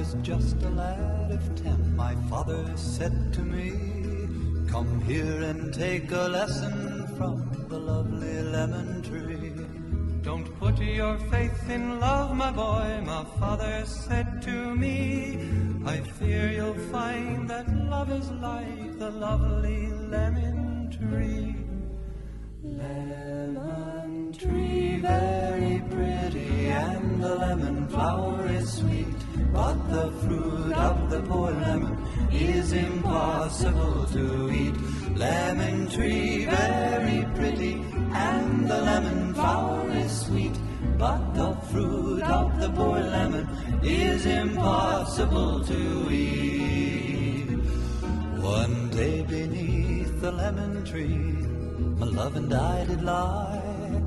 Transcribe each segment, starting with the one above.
was just a lad of 10, my father said to me, "Come here and take a lesson from the lovely lemon tree." "Don't put your faith in love, my boy," my father said to me. "I fear you'll find that love is like the lovely lemon tree." Lemon tree, very pretty, and the lemon flower is sweet, but the fruit of the poor lemon is impossible to eat. Lemon tree, very pretty, and the lemon flower is sweet, but the fruit of the poor lemon is impossible to eat. One day beneath the lemon tree, my love and I did lie,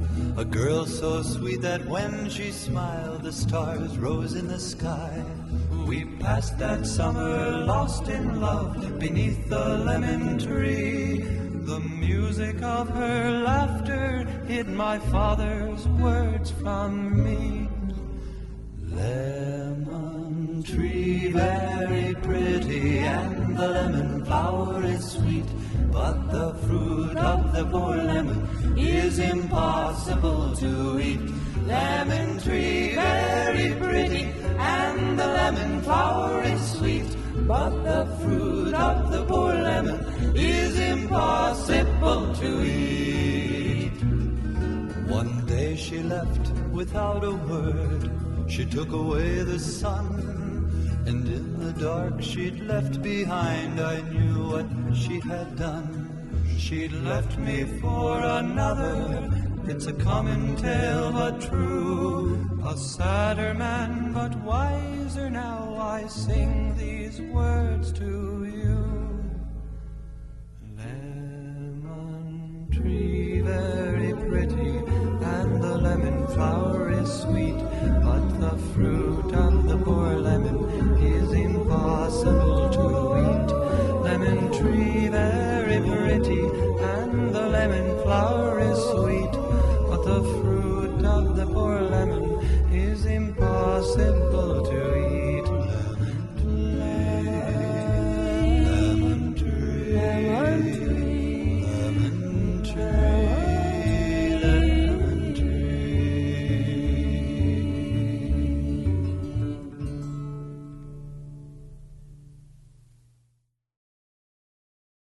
a girl so sweet that when she smiled the stars rose in the sky. We passed that summer lost in love beneath the lemon tree. The music of her laughter hid my father's words from me. Lemon tree, very pretty, and the lemon flower is sweet, but the fruit of the poor lemon is impossible to eat. Lemon tree, very pretty, and the lemon flower is sweet, but the fruit of the poor lemon is impossible to eat. One day she left without a word. She took away the sun, and in the dark she'd left behind, I knew what she had done. She'd left me for another, it's a common tale but true. A sadder man but wiser now, I sing these words to you. Lemon tree, very pretty, and the lemon flower is sweet, but the fruit of the poor lemon is impossible to eat.